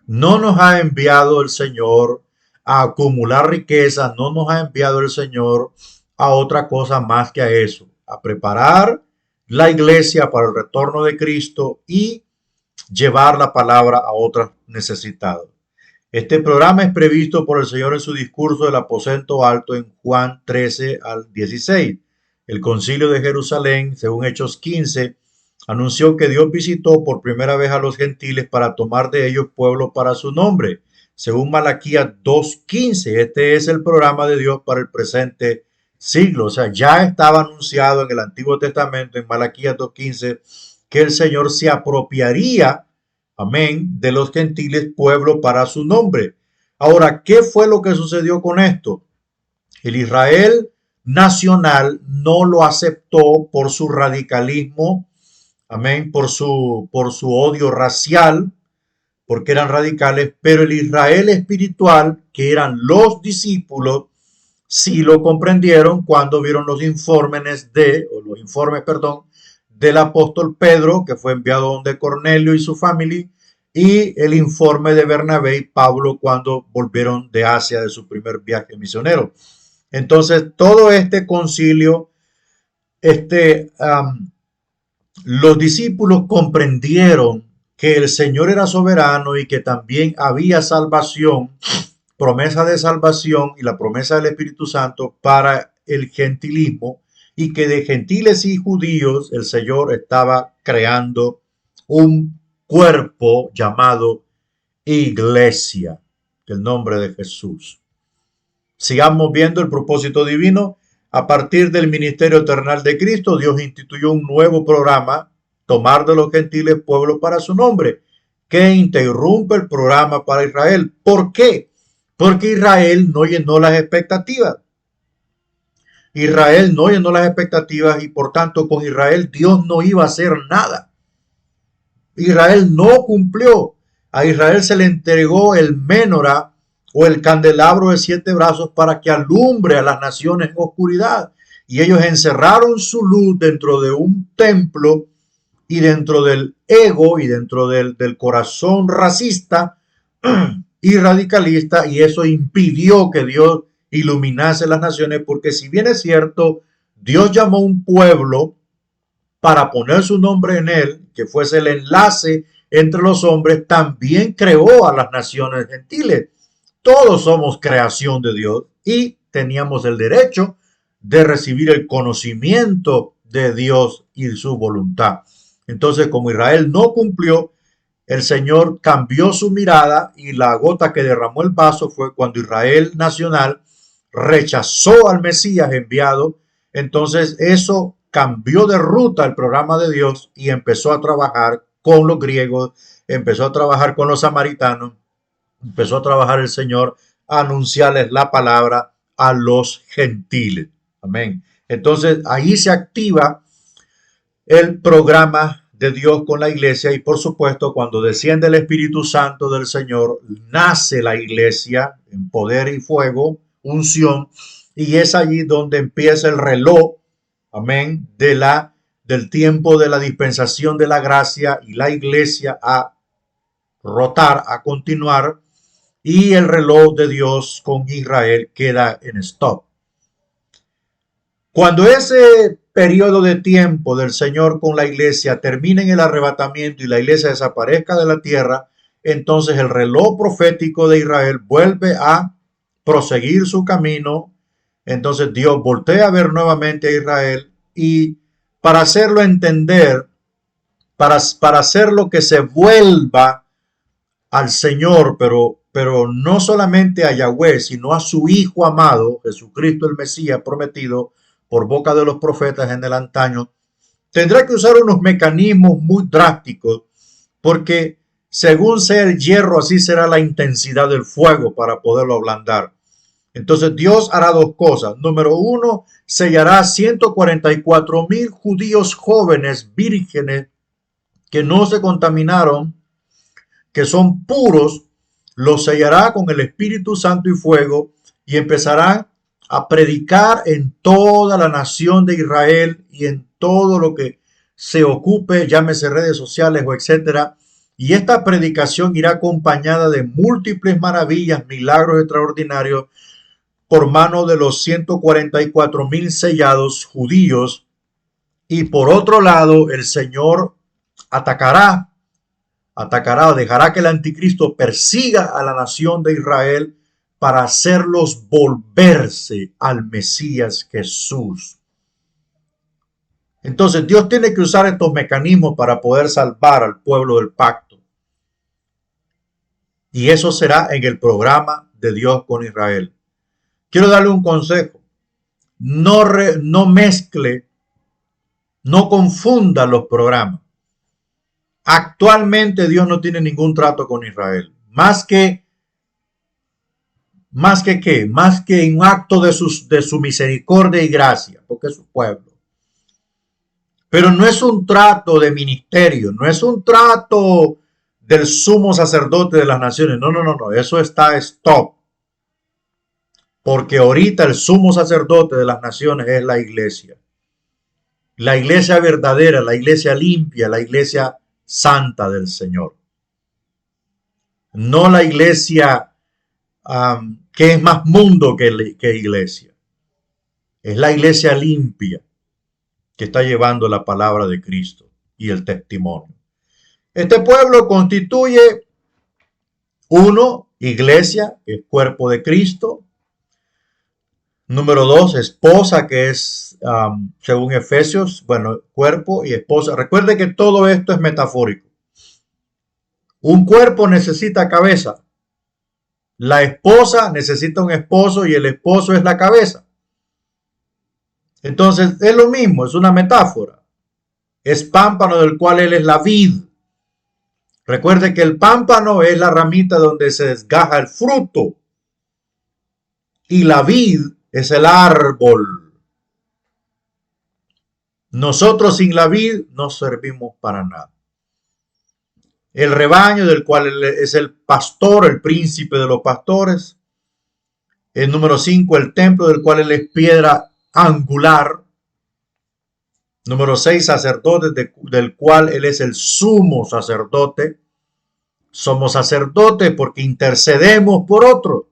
No nos ha enviado el Señor a acumular riqueza, no nos ha enviado el Señor a otra cosa más que a eso, a preparar la iglesia para el retorno de Cristo y llevar la palabra a otros necesitados. Este programa es previsto por el Señor en su discurso del aposento alto en Juan 13 al 16. El concilio de Jerusalén, según Hechos 15, anunció que Dios visitó por primera vez a los gentiles para tomar de ellos pueblo para su nombre. Según Malaquías 2:15, este es el programa de Dios para el presente siglo. O sea, ya estaba anunciado en el Antiguo Testamento, en Malaquías 2:15, que el Señor se apropiaría, amén, de los gentiles, pueblo para su nombre. Ahora, ¿qué fue lo que sucedió con esto? El Israel nacional no lo aceptó por su radicalismo, amén, por su odio racial, porque eran radicales, pero el Israel espiritual, que eran los discípulos, sí lo comprendieron cuando vieron los informes del apóstol Pedro, que fue enviado donde Cornelio y su familia, y el informe de Bernabé y Pablo cuando volvieron de Asia de su primer viaje misionero. Entonces, todo este concilio, los discípulos comprendieron que el Señor era soberano y que también había salvación, promesa de salvación y la promesa del Espíritu Santo para el gentilismo, y que de gentiles y judíos el Señor estaba creando un cuerpo llamado iglesia, el nombre de Jesús. Sigamos viendo el propósito divino. A partir del ministerio eternal de Cristo, Dios instituyó un nuevo programa, tomar de los gentiles pueblo para su nombre, que interrumpe el programa para Israel. ¿Por qué? Porque Israel no llenó las expectativas. Israel no llenó las expectativas y por tanto con Israel Dios no iba a hacer nada. Israel no cumplió. A Israel se le entregó el menorá o el candelabro de 7 brazos para que alumbre a las naciones en oscuridad. Y ellos encerraron su luz dentro de un templo y dentro del ego y dentro del corazón racista y radicalista, y eso impidió que Dios iluminase las naciones, porque si bien es cierto, Dios llamó a un pueblo para poner su nombre en él, que fuese el enlace entre los hombres, también creó a las naciones gentiles. Todos somos creación de Dios y teníamos el derecho de recibir el conocimiento de Dios y su voluntad. Entonces, como Israel no cumplió, el Señor cambió su mirada y la gota que derramó el vaso fue cuando Israel nacional rechazó al Mesías enviado. Entonces eso cambió de ruta el programa de Dios y empezó a trabajar con los griegos, empezó a trabajar con los samaritanos, empezó a trabajar el Señor a anunciarles la palabra a los gentiles. Amén. Entonces ahí se activa el programa de Dios con la iglesia y por supuesto cuando desciende el Espíritu Santo del Señor, nace la iglesia en poder y fuego, unción, y es allí donde empieza el reloj, amén, del tiempo de la dispensación de la gracia y la iglesia a rotar, a continuar, y el reloj de Dios con Israel queda en stop. Cuando ese periodo de tiempo del Señor con la iglesia termine en el arrebatamiento y la iglesia desaparezca de la tierra, entonces el reloj profético de Israel vuelve a proseguir su camino. Entonces Dios voltea a ver nuevamente a Israel y para hacerlo entender, para hacerlo que se vuelva al Señor, pero no solamente a Yahweh, sino a su Hijo amado, Jesucristo el Mesías prometido por boca de los profetas en el antaño, tendrá que usar unos mecanismos muy drásticos, porque según sea el hierro, así será la intensidad del fuego para poderlo ablandar. Entonces Dios hará dos cosas. Número uno, sellará 144,000 judíos jóvenes, vírgenes, que no se contaminaron, que son puros, los sellará con el Espíritu Santo y fuego y empezarán a predicar en toda la nación de Israel y en todo lo que se ocupe, llámese redes sociales o etcétera. Y esta predicación irá acompañada de múltiples maravillas, milagros extraordinarios por mano de los 144,000 sellados judíos. Y por otro lado, el Señor atacará o dejará que el anticristo persiga a la nación de Israel para hacerlos volverse al Mesías Jesús. Entonces Dios tiene que usar estos mecanismos para poder salvar al pueblo del pacto. Y eso será en el programa de Dios con Israel. Quiero darle un consejo. No mezcle, no confunda los programas. Actualmente Dios no tiene ningún trato con Israel. Más que un acto de su misericordia y gracia, porque es su pueblo. Pero no es un trato de ministerio, no es un trato del sumo sacerdote de las naciones. No, eso está stop. Porque ahorita el sumo sacerdote de las naciones es la iglesia. La iglesia verdadera, la iglesia limpia, la iglesia santa del Señor. No la iglesia que es más mundo que iglesia. Es la iglesia limpia que está llevando la palabra de Cristo y el testimonio. Este pueblo constituye uno, iglesia, que es cuerpo de Cristo. Número dos, esposa, que es, según Efesios, cuerpo y esposa. Recuerde que todo esto es metafórico. Un cuerpo necesita cabeza. La esposa necesita un esposo y el esposo es la cabeza. Entonces es lo mismo, es una metáfora. Es pámpano del cual él es la vid. Recuerde que el pámpano es la ramita donde se desgaja el fruto. Y la vid es el árbol. Nosotros sin la vid no servimos para nada. El rebaño del cual él es el pastor, el príncipe de los pastores. El número 5, el templo del cual él es piedra angular. Número 6, sacerdote del cual él es el sumo sacerdote. Somos sacerdotes porque intercedemos por otros.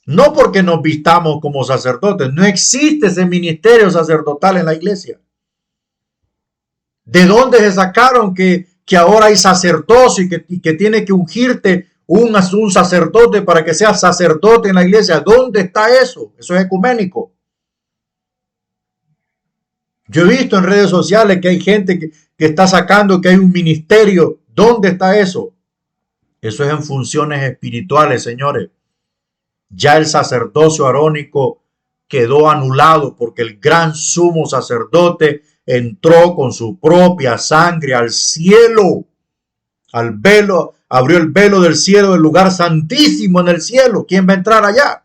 No porque nos vistamos como sacerdotes. No existe ese ministerio sacerdotal en la iglesia. ¿De dónde se sacaron que ahora hay sacerdocio y que tiene que ungirte un sacerdote para que sea sacerdote en la iglesia? ¿Dónde está eso? Eso es ecuménico. Yo he visto en redes sociales que hay gente que está sacando que hay un ministerio. ¿Dónde está eso? Eso es en funciones espirituales, señores. Ya el sacerdocio arónico quedó anulado porque el gran sumo sacerdote entró con su propia sangre al cielo, al velo, abrió el velo del cielo, del lugar santísimo en el cielo. ¿Quién va a entrar allá?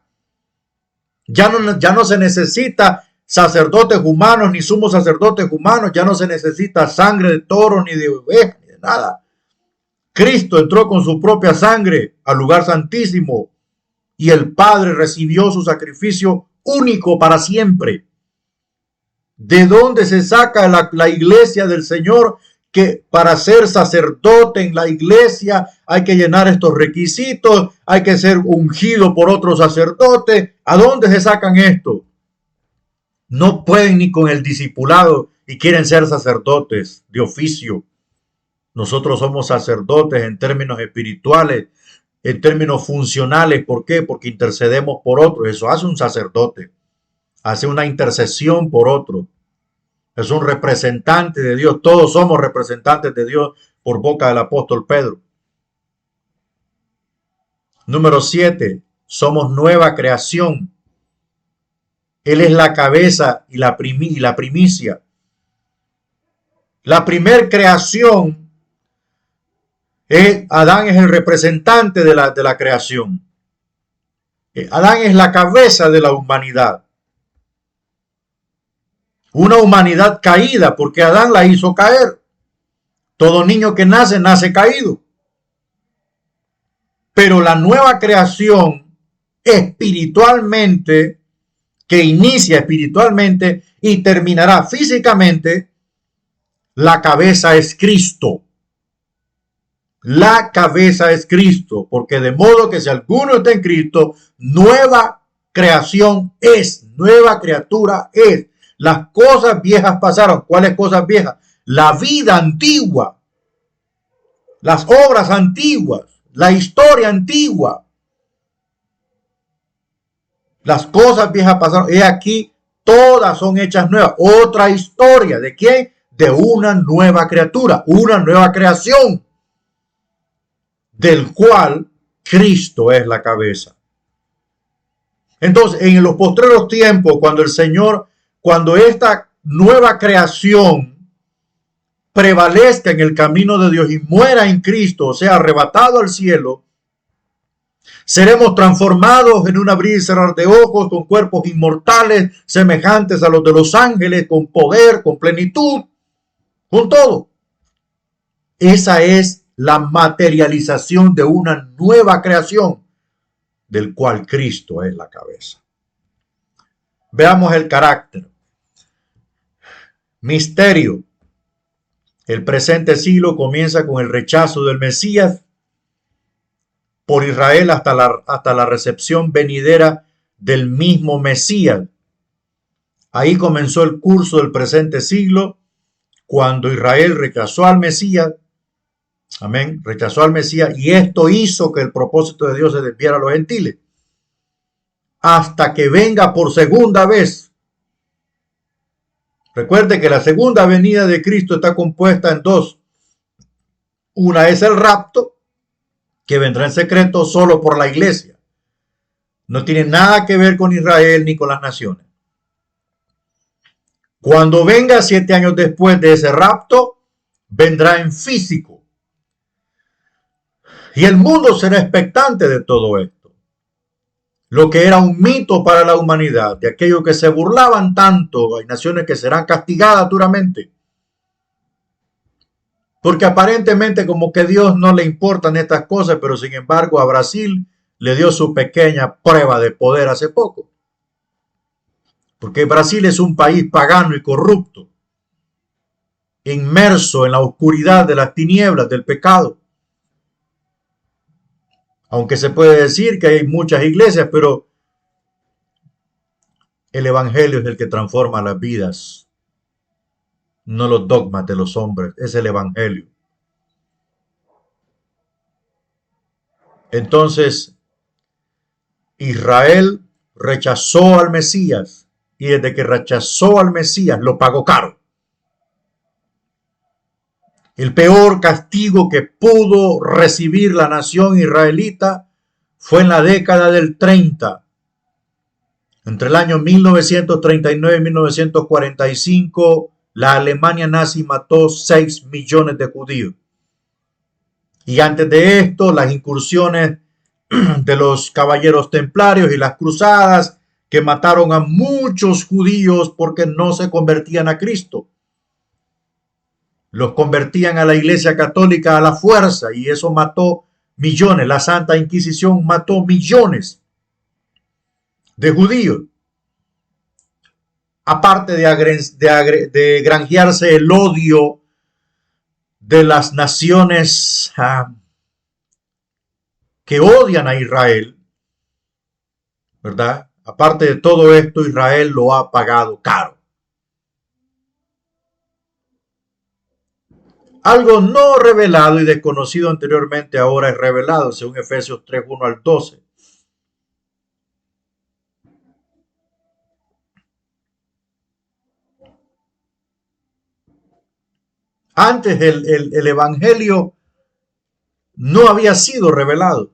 Ya no se necesita sacerdotes humanos ni sumos sacerdotes humanos, ya no se necesita sangre de toro ni de oveja ni de nada. Cristo entró con su propia sangre al lugar santísimo y el Padre recibió su sacrificio único para siempre. ¿De dónde se saca la iglesia del Señor? Que para ser sacerdote en la iglesia hay que llenar estos requisitos, hay que ser ungido por otro sacerdote. ¿A dónde se sacan esto? No pueden ni con el discipulado y quieren ser sacerdotes de oficio. Nosotros somos sacerdotes en términos espirituales, en términos funcionales. ¿Por qué? Porque intercedemos por otros. Eso hace un sacerdote. Hace una intercesión por otro. Es un representante de Dios. Todos somos representantes de Dios por boca del apóstol Pedro. Número 7. Somos nueva creación. Él es la cabeza y la primicia. La primer creación, Adán es el representante de la creación. Adán es la cabeza de la humanidad. Una humanidad caída porque Adán la hizo caer. Todo niño que nace, nace caído. Pero la nueva creación espiritualmente, que inicia espiritualmente y terminará físicamente, la cabeza es Cristo. La cabeza es Cristo, porque de modo que si alguno está en Cristo, nueva creación es, nueva criatura es. Las cosas viejas pasaron. ¿Cuáles cosas viejas? La vida antigua, las obras antiguas, la historia antigua. Las cosas viejas pasaron. He aquí, todas son hechas nuevas. Otra historia. ¿De quién? De una nueva criatura, una nueva creación, del cual Cristo es la cabeza. Entonces, en los postreros tiempos, cuando esta nueva creación prevalezca en el camino de Dios y muera en Cristo, o sea, arrebatado al cielo, seremos transformados en un abrir y cerrar de ojos, con cuerpos inmortales, semejantes a los de los ángeles, con poder, con plenitud, con todo. Esa es la materialización de una nueva creación, del cual Cristo es la cabeza. Veamos el carácter. Misterio. El presente siglo comienza con el rechazo del Mesías por Israel hasta la recepción venidera del mismo Mesías. Ahí comenzó el curso del presente siglo, cuando Israel rechazó al Mesías. Amén. Rechazó al Mesías y esto hizo que el propósito de Dios se desviara a los gentiles. Hasta que venga por segunda vez. Recuerde que la segunda venida de Cristo está compuesta en dos. Una es el rapto, que vendrá en secreto solo por la iglesia. No tiene nada que ver con Israel ni con las naciones. Cuando venga 7 años después de ese rapto, vendrá en físico. Y el mundo será expectante de todo esto. Lo que era un mito para la humanidad, de aquellos que se burlaban tanto, hay naciones que serán castigadas duramente. Porque aparentemente como que a Dios no le importan estas cosas, pero sin embargo a Brasil le dio su pequeña prueba de poder hace poco. Porque Brasil es un país pagano y corrupto, inmerso en la oscuridad de las tinieblas del pecado. Aunque se puede decir que hay muchas iglesias, pero el evangelio es el que transforma las vidas, no los dogmas de los hombres, es el evangelio. Entonces, Israel rechazó al Mesías y desde que rechazó al Mesías lo pagó caro. El peor castigo que pudo recibir la nación israelita fue en la década del 30. Entre el año 1939 y 1945, la Alemania nazi mató 6 millones de judíos. Y antes de esto, las incursiones de los caballeros templarios y las cruzadas que mataron a muchos judíos porque no se convertían a Cristo. Los convertían a la Iglesia Católica a la fuerza y eso mató millones. La Santa Inquisición mató millones de judíos. Aparte de granjearse el odio de las naciones que odian a Israel, ¿verdad? Aparte de todo esto, Israel lo ha pagado caro. Algo no revelado y desconocido anteriormente ahora es revelado, según Efesios 3, 1 al 12. Antes el Evangelio no había sido revelado,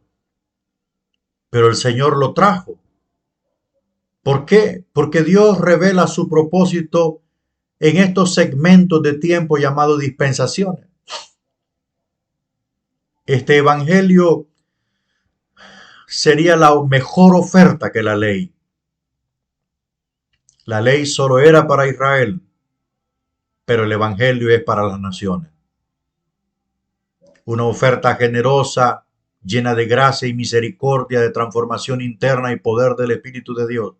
pero el Señor lo trajo. ¿Por qué? Porque Dios revela su propósito en estos segmentos de tiempo llamados dispensaciones. Este evangelio sería la mejor oferta que la ley. La ley solo era para Israel, pero el evangelio es para las naciones. Una oferta generosa, llena de gracia y misericordia, de transformación interna y poder del Espíritu de Dios,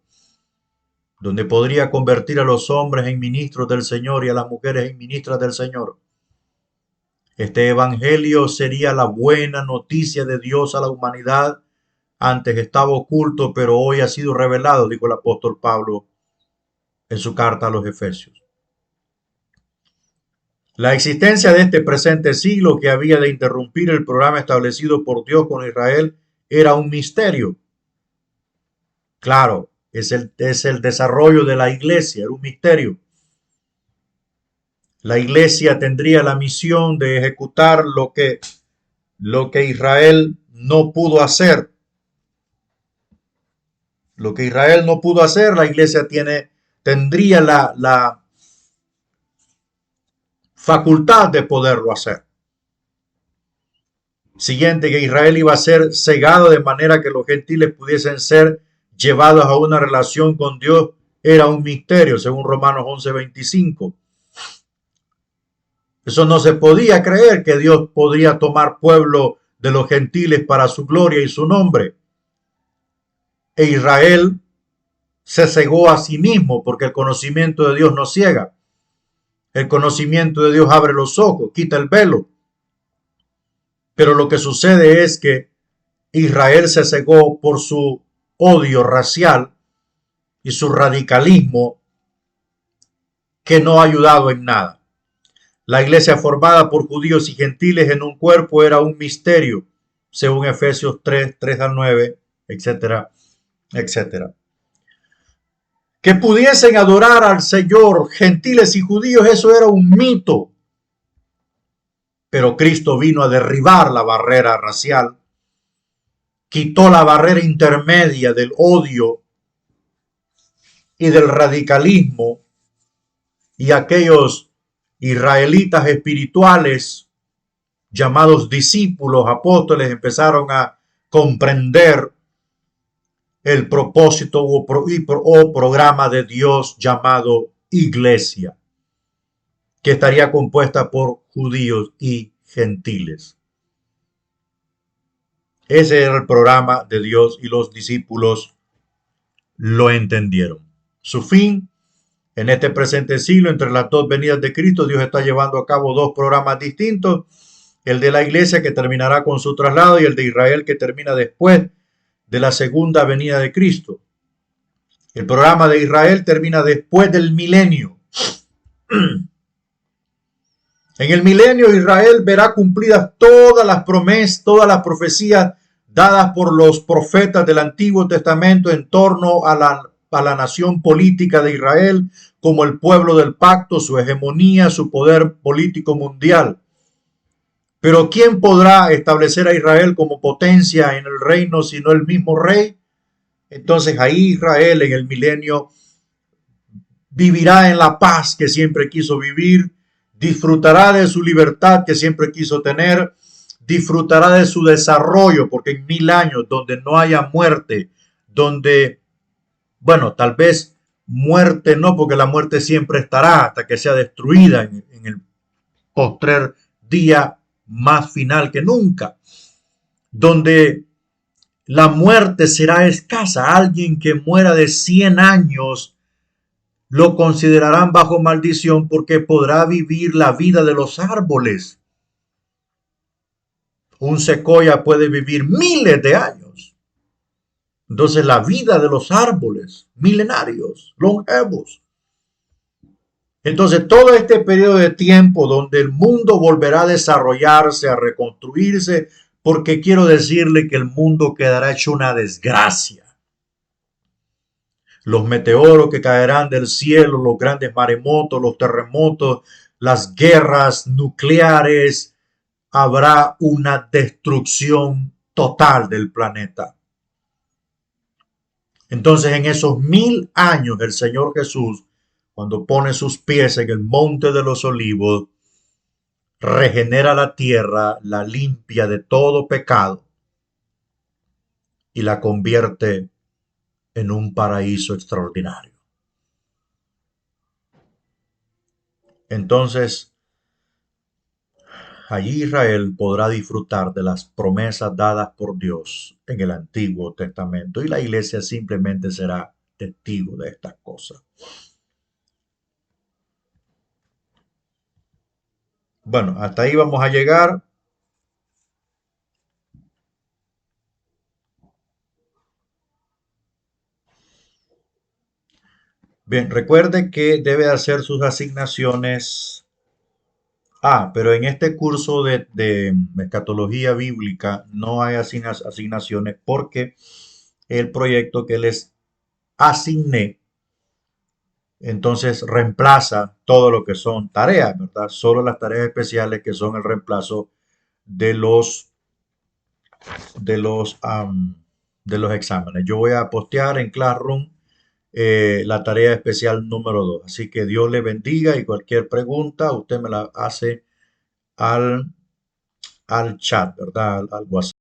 donde podría convertir a los hombres en ministros del Señor y a las mujeres en ministras del Señor. Este evangelio sería la buena noticia de Dios a la humanidad. Antes estaba oculto, pero hoy ha sido revelado, dijo el apóstol Pablo en su carta a los Efesios. La existencia de este presente siglo que había de interrumpir el programa establecido por Dios con Israel era un misterio. Claro, es el desarrollo de la iglesia, era un misterio. La iglesia tendría la misión de ejecutar lo que Israel no pudo hacer. Lo que Israel no pudo hacer, la iglesia tendría la facultad de poderlo hacer. Siguiente, que Israel iba a ser cegado de manera que los gentiles pudiesen ser llevados a una relación con Dios, era un misterio, según Romanos 11:25. Eso no se podía creer, que Dios podría tomar pueblo de los gentiles para su gloria y su nombre. E Israel se cegó a sí mismo, porque el conocimiento de Dios no ciega. El conocimiento de Dios abre los ojos, quita el velo. Pero lo que sucede es que Israel se cegó por su odio racial y su radicalismo, que no ha ayudado en nada. La iglesia formada por judíos y gentiles en un cuerpo era un misterio, según Efesios 3, 3 al 9, etcétera, etcétera. Que pudiesen adorar al Señor gentiles y judíos, eso era un mito. Pero Cristo vino a derribar la barrera racial, quitó la barrera intermedia del odio y del radicalismo, y aquellos israelitas espirituales llamados discípulos, apóstoles, empezaron a comprender el propósito o programa de Dios llamado iglesia, que estaría compuesta por judíos y gentiles. Ese era el programa de Dios y los discípulos lo entendieron. Su fin, en este presente siglo, entre las dos venidas de Cristo, Dios está llevando a cabo dos programas distintos: el de la iglesia, que terminará con su traslado, y el de Israel, que termina después de la segunda venida de Cristo. El programa de Israel termina después del milenio. En el milenio, Israel verá cumplidas todas las promesas, todas las profecías dadas por los profetas del Antiguo Testamento en torno a la a la nación política de Israel como el pueblo del pacto, su hegemonía, su poder político mundial. Pero ¿quién podrá establecer a Israel como potencia en el reino sino el mismo rey? Entonces ahí Israel en el milenio vivirá en la paz que siempre quiso vivir, disfrutará de su libertad que siempre quiso tener, disfrutará de su desarrollo, porque en 1000 años donde no haya muerte, donde, bueno, tal vez muerte no, porque la muerte siempre estará hasta que sea destruida en el postrer día más final que nunca, donde la muerte será escasa. Alguien que muera de 100 años lo considerarán bajo maldición porque podrá vivir la vida de los árboles. Un secoya puede vivir miles de años. Entonces la vida de los árboles milenarios, longevos. Entonces todo este periodo de tiempo donde el mundo volverá a desarrollarse, a reconstruirse, porque quiero decirle que el mundo quedará hecho una desgracia. Los meteoros que caerán del cielo, los grandes maremotos, los terremotos, las guerras nucleares, habrá una destrucción total del planeta. Entonces en esos 1000 años el Señor Jesús, cuando pone sus pies en el monte de los olivos, regenera la tierra, la limpia de todo pecado y la convierte en un paraíso extraordinario. Entonces, allí Israel podrá disfrutar de las promesas dadas por Dios en el Antiguo Testamento y la iglesia simplemente será testigo de estas cosas. Bueno, hasta ahí vamos a llegar. Bien, recuerde que debe hacer sus asignaciones. Pero en este curso de escatología bíblica no hay asignaciones porque el proyecto que les asigné entonces reemplaza todo lo que son tareas, ¿verdad? Solo las tareas especiales que son el reemplazo de los de los de los exámenes. Yo voy a postear en Classroom la tarea especial número 2. Así que Dios le bendiga y cualquier pregunta usted me la hace al chat, ¿verdad? Al WhatsApp.